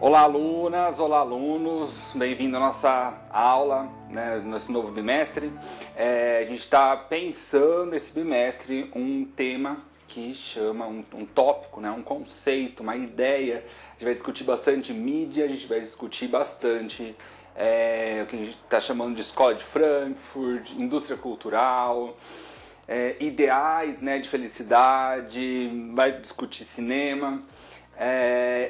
Olá alunas, olá alunos, bem-vindo à nossa aula, né, nesse novo bimestre. A gente está pensando esse bimestre um tema que chama, um tópico, né, um conceito, uma ideia. A gente vai discutir bastante mídia, a gente vai discutir bastante o que a gente está chamando de escola de Frankfurt, indústria cultural, ideais, né, de felicidade, vai discutir cinema.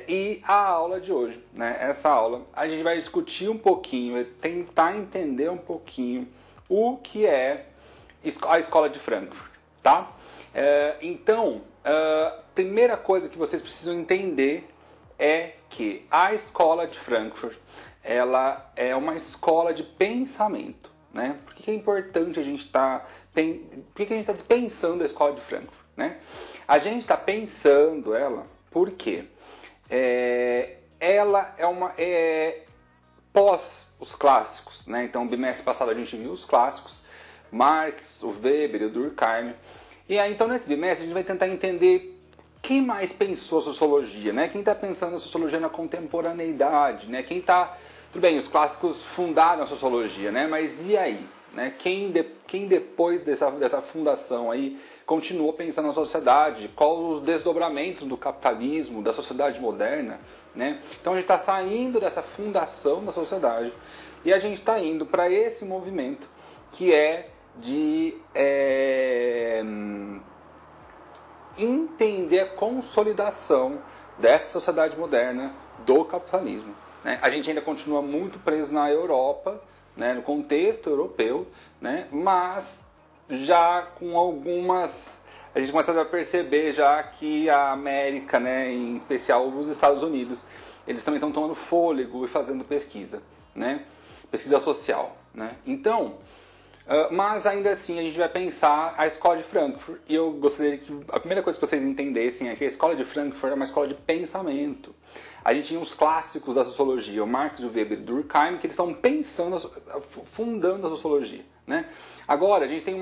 E a aula de hoje, né, essa aula, a gente vai discutir um pouquinho, tentar entender um pouquinho o que é a escola de Frankfurt, tá? Então, a primeira coisa que vocês precisam entender é que a escola de Frankfurt, ela é uma escola de pensamento, né? Por que é importante a gente estar... Por que a gente está pensando a escola de Frankfurt, né? A gente está pensando ela... Por quê? Ela é pós os clássicos, né? Então, no bimestre passado a gente viu os clássicos, Marx, o Weber e o Durkheim. E aí, então, nesse bimestre a gente vai tentar entender quem mais pensou a sociologia, né? Quem está pensando a sociologia na contemporaneidade, né? Quem está... Tudo bem, os clássicos fundaram a sociologia, né? Mas e aí? Né? Quem depois dessa fundação aí continuou pensando na sociedade, quais os desdobramentos do capitalismo, da sociedade moderna, né? Então a gente está saindo dessa fundação da sociedade e a gente está indo para esse movimento que é de entender a consolidação dessa sociedade moderna do capitalismo, né? A gente ainda continua muito preso na Europa, né, no contexto europeu, né, mas já com algumas... A gente começa a perceber já que a América, né, em especial os Estados Unidos, eles também estão tomando fôlego e fazendo pesquisa, né, pesquisa social, né. Então, mas ainda assim a gente vai pensar a escola de Frankfurt, e eu gostaria que a primeira coisa que vocês entendessem é que a escola de Frankfurt é uma escola de pensamento. A gente tinha os clássicos da sociologia, o Marx, o Weber e o Durkheim, que eles estão pensando, fundando a sociologia, né? Agora, a gente tem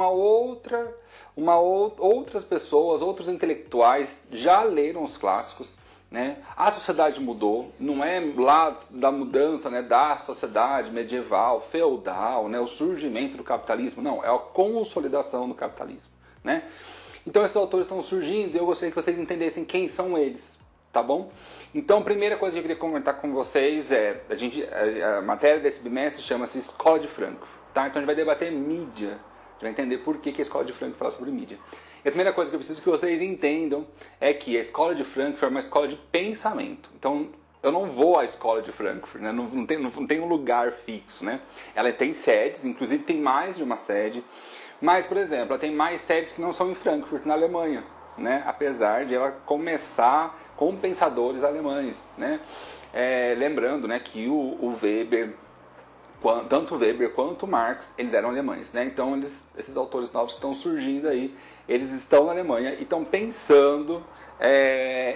outras pessoas, outros intelectuais já leram os clássicos, né? A sociedade mudou, não é lá da mudança, né, da sociedade medieval, feudal, né, o surgimento do capitalismo, não, é a consolidação do capitalismo, né? Então esses autores estão surgindo e eu gostaria que vocês entendessem quem são eles, tá bom? Então a primeira coisa que eu queria comentar com vocês é, a matéria desse bimestre chama-se Escola de Frankfurt, tá? Então a gente vai debater mídia, a gente vai entender por que a Escola de Frankfurt fala sobre mídia. E a primeira coisa que eu preciso que vocês entendam é que a escola de Frankfurt é uma escola de pensamento. Então, eu não vou à escola de Frankfurt, né? não tem um lugar fixo, né? Ela tem sedes, inclusive tem mais de uma sede. Mas, por exemplo, ela tem mais sedes que não são em Frankfurt, na Alemanha, né? Apesar de ela começar com pensadores alemães, né? Lembrando, né, que o Weber... Tanto Weber quanto Marx, eles eram alemães, né? Então esses autores novos estão surgindo aí, eles estão na Alemanha e estão pensando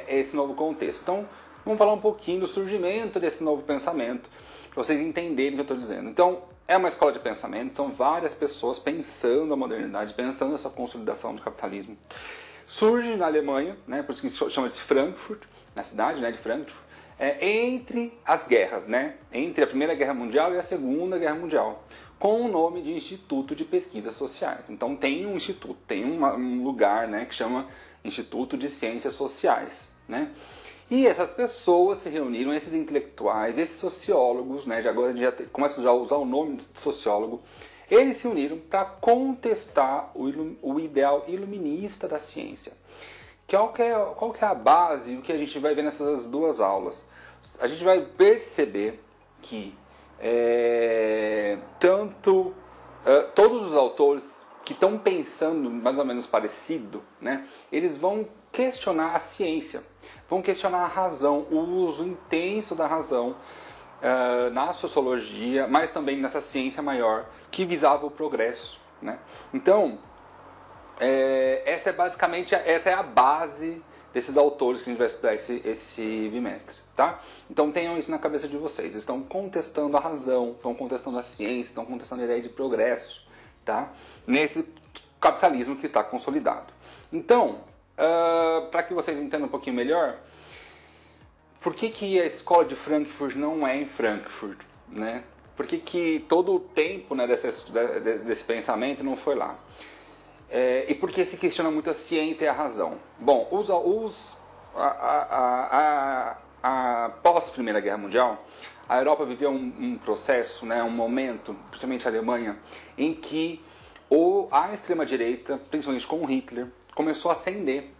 esse novo contexto. Então vamos falar um pouquinho do surgimento desse novo pensamento, para vocês entenderem o que eu estou dizendo. Então é uma escola de pensamento, são várias pessoas pensando a modernidade, pensando essa consolidação do capitalismo. Surge na Alemanha, né? Por isso que chama-se Frankfurt, na cidade, né, de Frankfurt. Entre as guerras, né? Entre a Primeira Guerra Mundial e a Segunda Guerra Mundial, com o nome de Instituto de Pesquisas Sociais. Então tem um instituto, tem um lugar, né, que chama Instituto de Ciências Sociais, né? E essas pessoas se reuniram, esses intelectuais, esses sociólogos, né, agora a gente já começa a usar o nome de sociólogo, eles se uniram para contestar o ideal iluminista da ciência. Qual que é a base, o que a gente vai ver nessas duas aulas? A gente vai perceber que todos os autores que estão pensando mais ou menos parecido, né, eles vão questionar a ciência, vão questionar a razão, o uso intenso da razão na sociologia, mas também nessa ciência maior que visava o progresso, né? Então, essa é a base desses autores que a gente vai estudar esse bimestre, tá? Então tenham isso na cabeça de vocês. Eles estão contestando a razão, estão contestando a ciência, estão contestando a ideia de progresso, tá? Nesse capitalismo que está consolidado. Então, para que vocês entendam um pouquinho melhor, Por que a escola de Frankfurt não é em Frankfurt, né? Por que todo o tempo, né, desse pensamento não foi lá? E por que se questiona muito a ciência e a razão? Bom, após a Primeira Guerra Mundial, a Europa viveu um processo, né, um momento, principalmente a Alemanha, em que a extrema-direita, principalmente com Hitler, começou a ascender.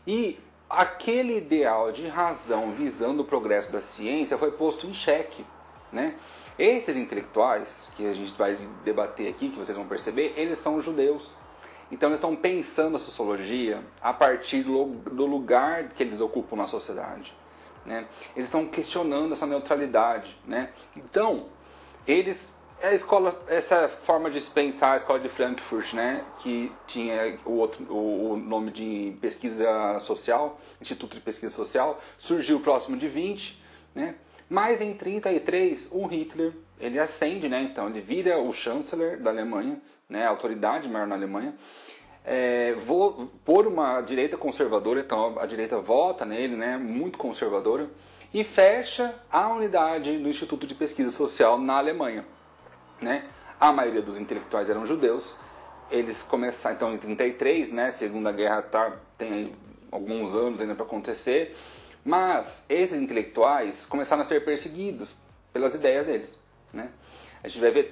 E aquele ideal de razão visando o progresso da ciência foi posto em xeque, né? Esses intelectuais, que a gente vai debater aqui, que vocês vão perceber, eles são judeus. Então eles estão pensando a sociologia a partir do lugar que eles ocupam na sociedade, né? Eles estão questionando essa neutralidade, né? Então, essa forma de pensar a escola de Frankfurt, né, que tinha o nome de pesquisa social, Instituto de Pesquisa Social, surgiu próximo de 20, né? Mas em 33, o Hitler, ele ascende, né? Então ele vira o chanceler da Alemanha, né? A autoridade maior na Alemanha, por uma direita conservadora, então a direita vota nele, né? Muito conservadora, e fecha a unidade do Instituto de Pesquisa Social na Alemanha, né? A maioria dos intelectuais eram judeus. Eles começaram, então, em 33, né? Segunda Guerra tem alguns anos ainda para acontecer. Mas esses intelectuais começaram a ser perseguidos pelas ideias deles, né? A gente vai ver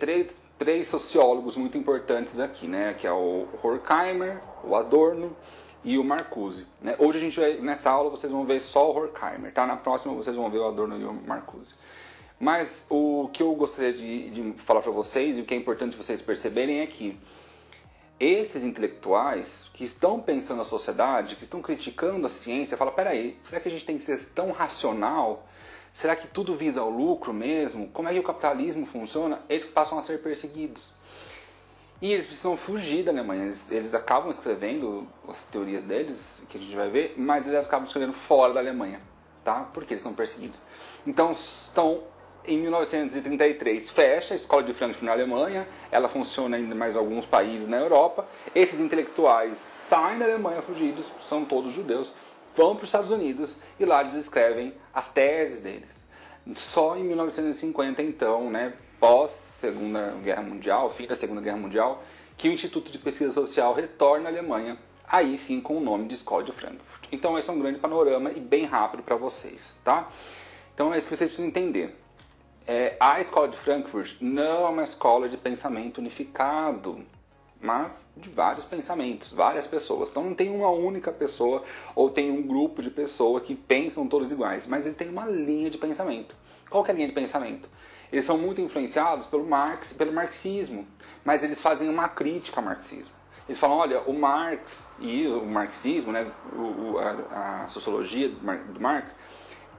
três sociólogos muito importantes aqui, né? Que é o Horkheimer, o Adorno e o Marcuse, né? Hoje a gente vai, nessa aula vocês vão ver só o Horkheimer, tá? Na próxima vocês vão ver o Adorno e o Marcuse. Mas o que eu gostaria de falar para vocês, e o que é importante vocês perceberem é que esses intelectuais que estão pensando a sociedade, que estão criticando a ciência, falam, peraí, será que a gente tem que ser tão racional? Será que tudo visa o lucro mesmo? Como é que o capitalismo funciona? Eles passam a ser perseguidos. E eles precisam fugir da Alemanha. Eles acabam escrevendo as teorias deles, que a gente vai ver, mas eles acabam escrevendo fora da Alemanha, tá? Porque eles são perseguidos. Então, em 1933, fecha a escola de Frankfurt na Alemanha, ela funciona ainda em mais alguns países na Europa. Esses intelectuais saem da Alemanha fugidos, são todos judeus, vão para os Estados Unidos e lá eles escrevem as teses deles. Só em 1950, então, né, pós-Segunda Guerra Mundial, fim da Segunda Guerra Mundial, que o Instituto de Pesquisa Social retorna à Alemanha, aí sim com o nome de Escola de Frankfurt. Então esse é um grande panorama e bem rápido para vocês, tá? Então é isso que vocês precisam entender. A escola de Frankfurt não é uma escola de pensamento unificado, mas de vários pensamentos, várias pessoas. Então não tem uma única pessoa ou tem um grupo de pessoas que pensam todos iguais, mas eles têm uma linha de pensamento. Qual que é a linha de pensamento? Eles são muito influenciados pelo marxismo, mas eles fazem uma crítica ao marxismo. Eles falam, olha, o Marx e o marxismo, né, a sociologia do Marx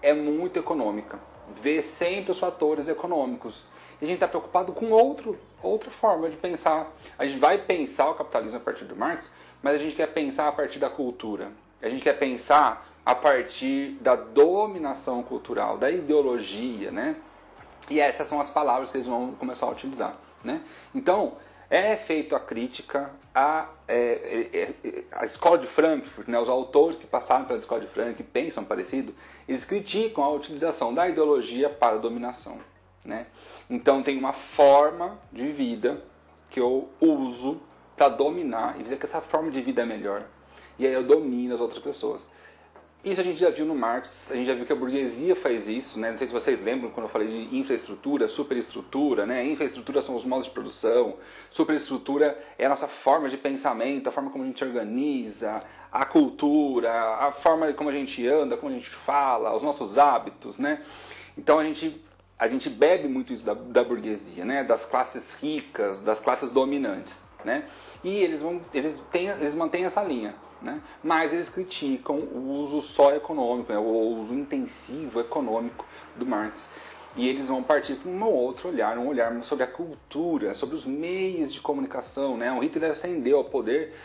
é muito econômica. Vê sempre os fatores econômicos. E a gente está preocupado com outra forma de pensar. A gente vai pensar o capitalismo a partir do Marx, mas a gente quer pensar a partir da cultura. A gente quer pensar a partir da dominação cultural, da ideologia, né? E essas são as palavras que eles vão começar a utilizar, né? Então, é feita a crítica à escola de Frankfurt, né? Os autores que passaram pela escola de Frankfurt, que pensam parecido, eles criticam a utilização da ideologia para a dominação, né? Então tem uma forma de vida que eu uso para dominar e dizer que essa forma de vida é melhor. E aí eu domino as outras pessoas. Isso a gente já viu no Marx, a gente já viu que a burguesia faz isso, né? Não sei se vocês lembram quando eu falei de infraestrutura, superestrutura, né? Infraestrutura são os modos de produção, superestrutura é a nossa forma de pensamento, a forma como a gente organiza, a cultura, a forma como a gente anda, como a gente fala, os nossos hábitos, né? Então a gente bebe muito isso da burguesia, né? Das classes ricas, das classes dominantes, né? E eles mantêm essa linha, né? Mas eles criticam o uso só econômico, né? O uso intensivo econômico do Marx. E eles vão partir para um outro olhar, um olhar sobre a cultura, sobre os meios de comunicação, né? O Hitler ascendeu ao poder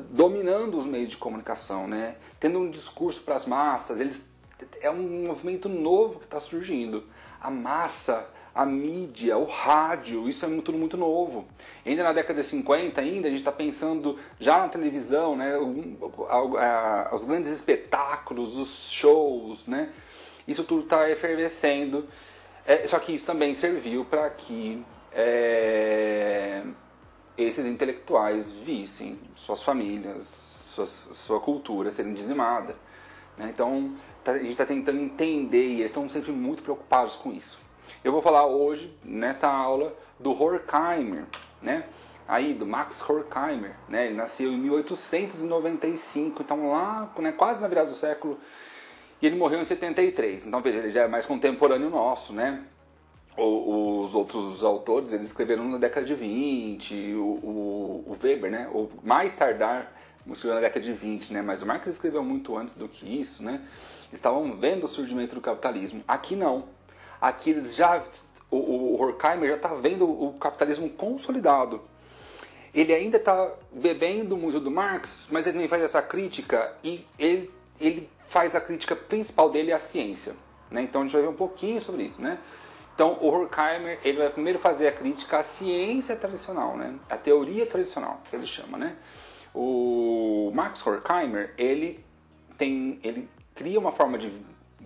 dominando os meios de comunicação, né? Tendo um discurso para as massas. É um movimento novo que está surgindo. A massa, a mídia, o rádio, isso é tudo muito novo. Ainda na década de 50, a gente está pensando já na televisão, né, os grandes espetáculos, os shows, né? isso tudo está efervescendo. Só que isso também serviu para que esses intelectuais vissem suas famílias, sua cultura serem dizimada, né? Então a gente está tentando entender e eles estão sempre muito preocupados com isso. Eu vou falar hoje, nesta aula, do Horkheimer, né? Aí, do Max Horkheimer, né? Ele nasceu em 1895, então lá, né, quase na virada do século, e ele morreu em 73. Então, veja, ele já é mais contemporâneo nosso, né? Os outros autores, eles escreveram na década de 20, o Weber, né? Ou mais tardar, escreveu na década de 20, né? Mas o Marx escreveu muito antes do que isso, né? Eles estavam vendo o surgimento do capitalismo. Aqui não. Aqui eles já... O Horkheimer já está vendo o capitalismo consolidado. Ele ainda está bebendo muito do Marx, mas ele também faz essa crítica e ele faz a crítica principal dele à ciência, né? Então a gente vai ver um pouquinho sobre isso, né? Então o Horkheimer, ele vai primeiro fazer a crítica à ciência tradicional, né? A teoria tradicional, que ele chama, né? O Max Horkheimer, ele cria uma forma de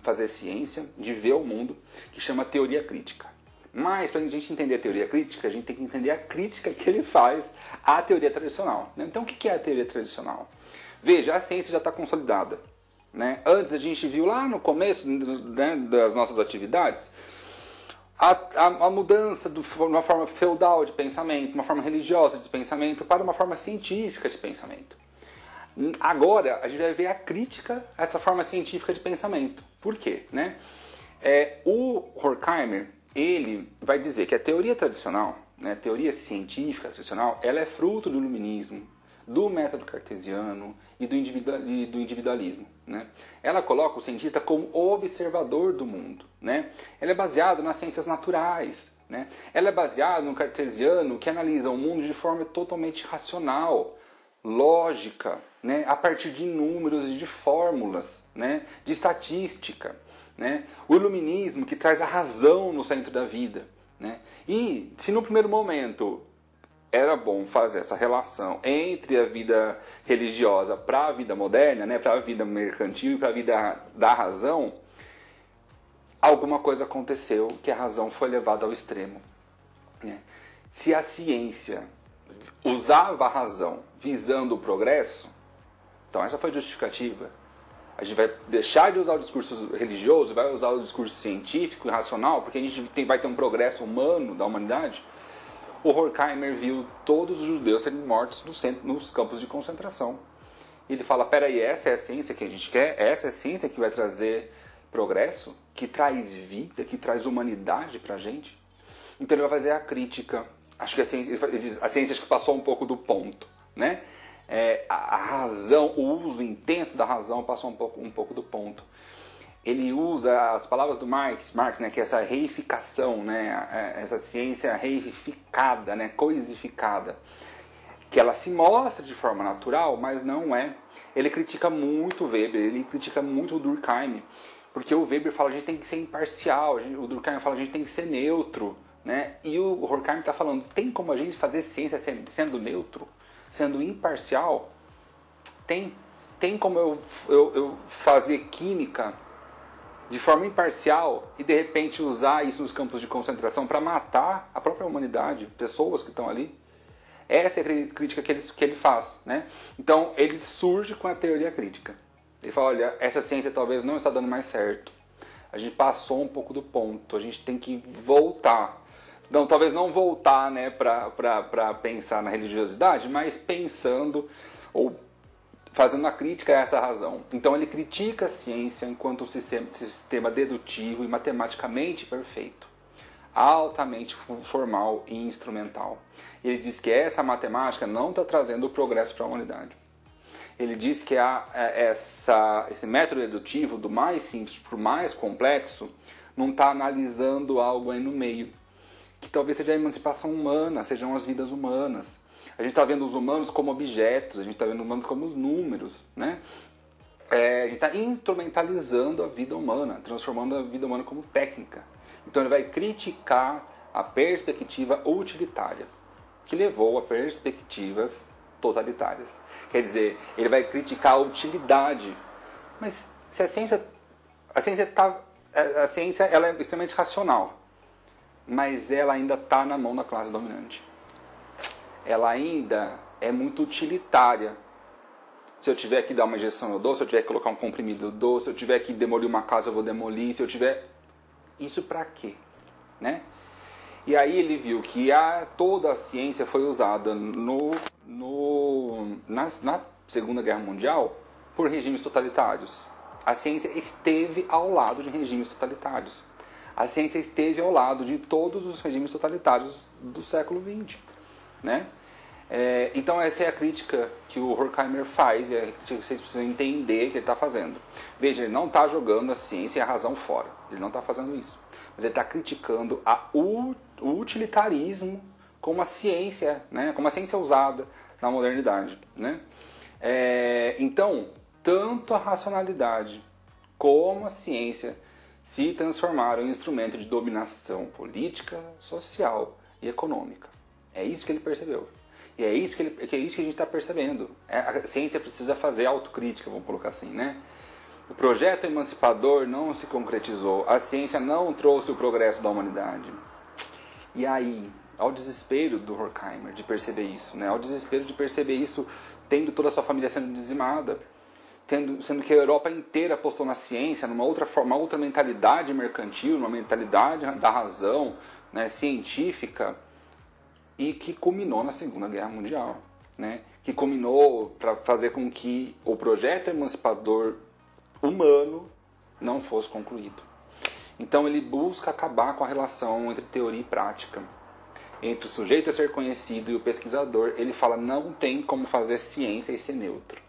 fazer ciência, de ver o mundo, que chama teoria crítica. Mas, para a gente entender a teoria crítica, a gente tem que entender a crítica que ele faz à teoria tradicional, né? Então, o que é a teoria tradicional? Veja, a ciência já está consolidada, né? Antes, a gente viu lá no começo, né, das nossas atividades, a mudança de uma forma feudal de pensamento, uma forma religiosa de pensamento, para uma forma científica de pensamento. Agora, a gente vai ver a crítica a essa forma científica de pensamento. Por quê, né? O Horkheimer, ele vai dizer que a teoria tradicional, né, a teoria científica tradicional, ela é fruto do iluminismo, do método cartesiano e do individualismo, né? Ela coloca o cientista como observador do mundo, né? Ela é baseada nas ciências naturais, né? Ela é baseada no cartesiano, que analisa o mundo de forma totalmente racional, lógica, né? A partir de números e de fórmulas, né? De estatística, né? O iluminismo, que traz a razão no centro da vida, né? E se no primeiro momento era bom fazer essa relação entre a vida religiosa para a vida moderna, né? Para a vida mercantil e para a vida da razão, alguma coisa aconteceu que a razão foi levada ao extremo, né? Se a ciência usava a razão visando o progresso, então essa foi a justificativa. A gente vai deixar de usar o discurso religioso, vai usar o discurso científico e racional, porque a gente vai ter um progresso humano da humanidade. O Horkheimer viu todos os judeus serem mortos nos campos de concentração. E ele fala, peraí, essa é a ciência que a gente quer? Essa é a ciência que vai trazer progresso? Que traz vida, que traz humanidade pra gente? Então ele vai fazer a crítica. Acho que a ciência acho que passou um pouco do ponto, né? A razão, o uso intenso da razão passou um pouco do ponto. Ele usa as palavras do Marx, né, que é essa reificação, né, essa ciência reificada, né, coisificada, que ela se mostra de forma natural, mas não é. Ele critica muito o Weber, ele critica muito o Durkheim, porque o Weber fala que a gente tem que ser imparcial, o Durkheim fala que a gente tem que ser neutro, né, e o Horkheimer está falando, tem como a gente fazer ciência sendo neutro? Sendo imparcial? Tem como eu fazer química de forma imparcial e de repente usar isso nos campos de concentração para matar a própria humanidade, pessoas que estão ali? Essa é a crítica que ele faz, né? Então ele surge com a teoria crítica. Ele fala, olha, essa ciência talvez não está dando mais certo. A gente passou um pouco do ponto, a gente tem que voltar. Não, talvez não voltar, né, para pensar na religiosidade, mas pensando ou fazendo a crítica a essa razão. Então ele critica a ciência enquanto um sistema dedutivo e matematicamente perfeito, altamente formal e instrumental. Ele diz que essa matemática não está trazendo o progresso para a humanidade. Ele diz que esse método dedutivo, do mais simples para o mais complexo, não está analisando algo aí no meio, que talvez seja a emancipação humana, sejam as vidas humanas. A gente está vendo os humanos como objetos, a gente está vendo os humanos como os números, né? A gente está instrumentalizando a vida humana, transformando a vida humana como técnica. Então ele vai criticar a perspectiva utilitária, que levou a perspectivas totalitárias. Quer dizer, ele vai criticar a utilidade. Mas se a ciência está a ciência ela é extremamente racional, mas ela ainda está na mão da classe dominante. Ela ainda é muito utilitária. Se eu tiver que dar uma injeção, eu dou. Se eu tiver que colocar um comprimido, eu dou. Se eu tiver que demolir uma casa, eu vou demolir. Se eu tiver... Isso para quê? Né? E aí ele viu que toda a ciência foi usada na Segunda Guerra Mundial por regimes totalitários. A ciência esteve ao lado de regimes totalitários. A ciência esteve ao lado de todos os regimes totalitários do século XX. Né? Então essa é a crítica que o Horkheimer faz, e vocês precisam entender que ele está fazendo. Veja, ele não está jogando a ciência e a razão fora. Ele não está fazendo isso. Mas ele está criticando o utilitarismo como a ciência, né? Como a ciência usada na modernidade. Né? Então, tanto a racionalidade como a ciência se transformaram em instrumento de dominação política, social e econômica. É isso que ele percebeu. E é isso que a gente está percebendo. A ciência precisa fazer autocrítica, vamos colocar assim, né? O projeto emancipador não se concretizou. A ciência não trouxe o progresso da humanidade. E aí, ao desespero do Horkheimer de perceber isso, né? Ao desespero de perceber isso, tendo toda a sua família sendo dizimada, sendo que a Europa inteira apostou na ciência, numa outra forma, uma outra mentalidade mercantil, uma mentalidade da razão, né, científica, e que culminou na Segunda Guerra Mundial, né? Que culminou para fazer com que o projeto emancipador humano não fosse concluído. Então ele busca acabar com a relação entre teoria e prática, entre o sujeito a ser conhecido e o pesquisador. Ele fala, não tem como fazer ciência e ser neutro.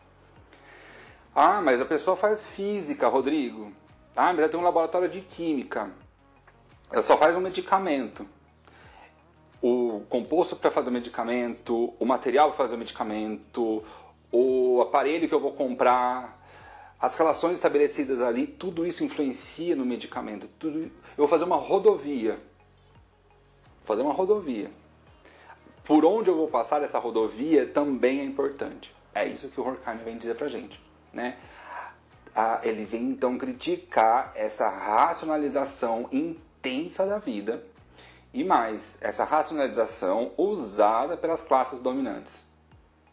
Ah, mas a pessoa faz física, Rodrigo. Ah, mas ela tem um laboratório de química. Ela só faz um medicamento. O composto para fazer o medicamento, o material para fazer o medicamento, o aparelho que eu vou comprar, as relações estabelecidas ali, tudo isso influencia no medicamento. Eu vou fazer uma rodovia. Por onde eu vou passar essa rodovia também é importante. É isso que o Horkheimer vem dizer pra gente. Né? Ele vem então criticar essa racionalização intensa da vida. E mais, essa racionalização usada pelas classes dominantes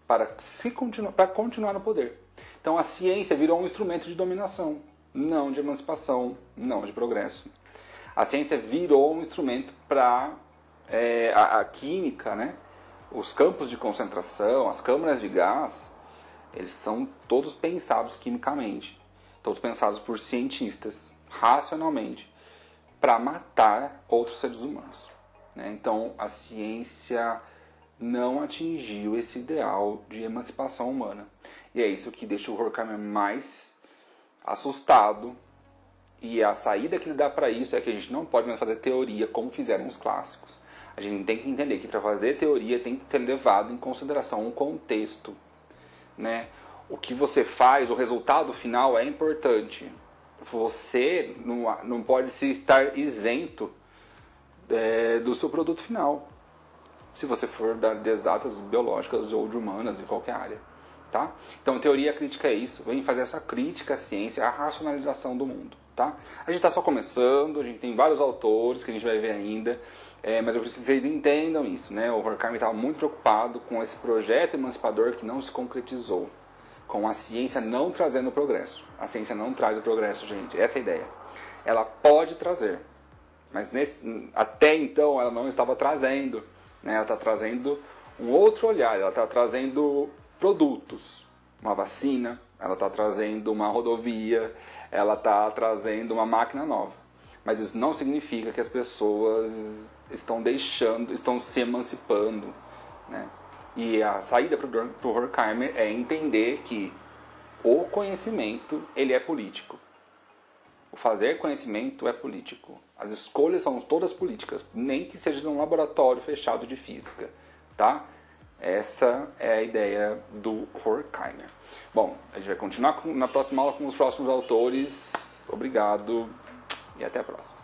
para continuar no poder. Então a ciência virou um instrumento de dominação, não de emancipação, não de progresso. A ciência virou um instrumento para a química, né? Os campos de concentração, as câmaras de gás, eles são todos pensados quimicamente, todos pensados por cientistas, racionalmente, para matar outros seres humanos. Né? Então, a ciência não atingiu esse ideal de emancipação humana. E é isso que deixa o Horkheimer mais assustado. E a saída que ele dá para isso é que a gente não pode mais fazer teoria como fizeram os clássicos. A gente tem que entender que para fazer teoria tem que ter levado em consideração um contexto. Né? O que você faz, o resultado final é importante. Você não pode se estar isento do seu produto final, se você for de exatas, biológicas ou de humanas, de qualquer área. Tá? Então, teoria crítica é isso, vem fazer essa crítica à ciência, à racionalização do mundo. Tá? A gente está só começando, a gente tem vários autores que a gente vai ver ainda, mas eu preciso que vocês entendam isso. Né? O Horkheimer estava muito preocupado com esse projeto emancipador que não se concretizou, com a ciência não trazendo o progresso. A ciência não traz o progresso, gente. Essa é a ideia. Ela pode trazer, mas até então ela não estava trazendo. Né? Ela está trazendo um outro olhar, ela está trazendo produtos. Uma vacina, ela está trazendo uma rodovia, ela está trazendo uma máquina nova. Mas isso não significa que as pessoas estão se emancipando. Né? E a saída para o Horkheimer é entender que o conhecimento ele é político. O fazer conhecimento é político. As escolhas são todas políticas, nem que seja num laboratório fechado de física. Tá? Essa é a ideia do Horkheimer. Bom, a gente vai continuar na próxima aula com os próximos autores. Obrigado e até a próxima.